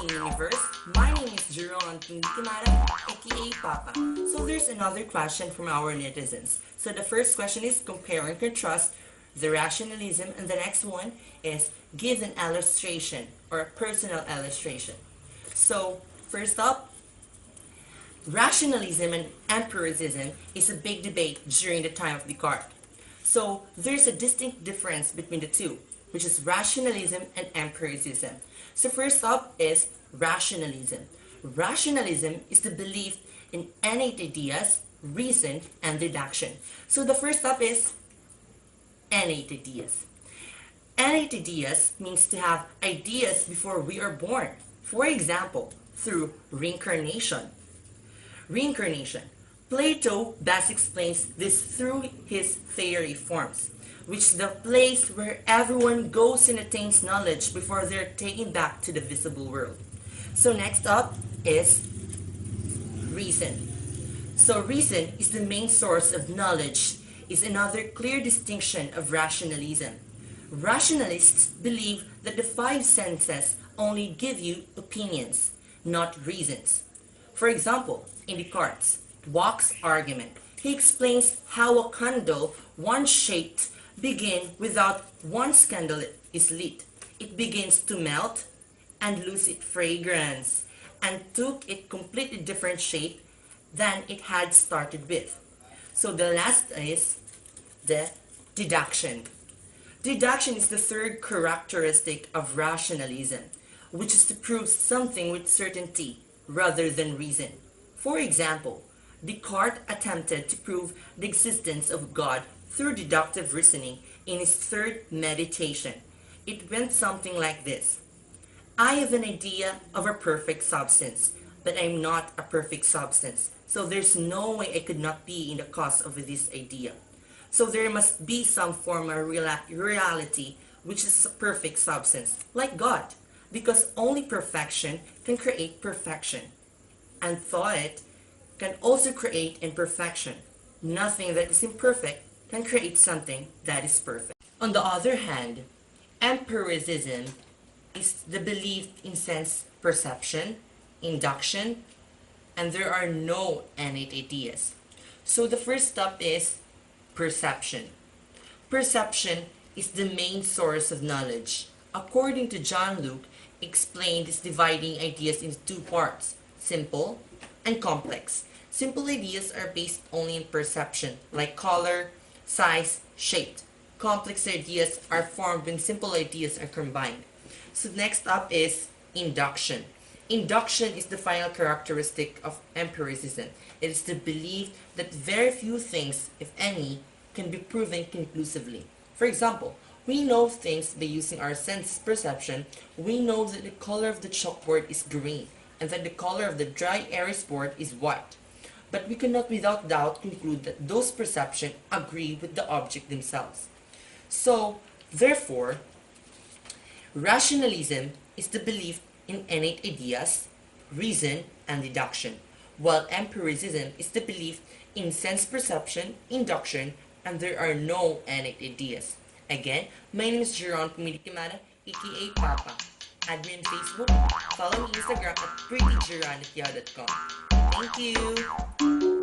amazing universe. My name is Jerome Kimara, aka Papa. So there's another question from our netizens. So the first question is compare and contrast the rationalism, and the next one is give an illustration or a personal illustration. So first up, rationalism and empiricism is a big debate during the time of Descartes. So there's a distinct difference between the two, which is rationalism and empiricism. So first up is rationalism. Rationalism is the belief in innate ideas, reason, and deduction. So the first up is innate ideas. Innate ideas means to have ideas before we are born. For example, through reincarnation. Reincarnation. Plato best explains this through his theory forms, which is the place where everyone goes and attains knowledge before they're taken back to the visible world. So next up is reason. So reason is the main source of knowledge, is another clear distinction of rationalism. Rationalists believe that the five senses only give you opinions, not reasons. For example, in Descartes' Walk's argument, he explains how a candle once shaped begin without once candle is lit. It begins to melt and lose its fragrance and took a completely different shape than it had started with. So the last is the deduction. Deduction is the third characteristic of rationalism, which is to prove something with certainty rather than reason. For example, Descartes attempted to prove the existence of God through deductive reasoning in his third meditation. It went something like this. I have an idea of a perfect substance, but I'm not a perfect substance. So there's no way I could not be in the cause of this idea. So there must be some form of reality which is a perfect substance, like God, because only perfection can create perfection. And thought can also create imperfection. Nothing that is imperfect can create something that is perfect. On the other hand, empiricism is the belief in sense perception, induction, and there are no innate ideas. So the first step is perception. Perception is the main source of knowledge. According to John Luke, explained is dividing ideas into two parts, simple and complex. Simple ideas are based only in perception, like color, size, shape. Complex ideas are formed when simple ideas are combined. So next up is induction. Induction is the final characteristic of empiricism. It is the belief that very few things, if any, can be proven conclusively. For example, we know things by using our sense perception. We know that the color of the chalkboard is green and that the color of the dry erase board is white. But we cannot without doubt conclude that those perceptions agree with the object themselves. So, therefore, rationalism is the belief in innate ideas, reason, and deduction, while empiricism is the belief in sense perception, induction, and there are no innate ideas. Again, my name is Jerome Kimara, aka Papa. Add me on Facebook, follow me on Instagram at prettygeron@yahoo.com. Thank you!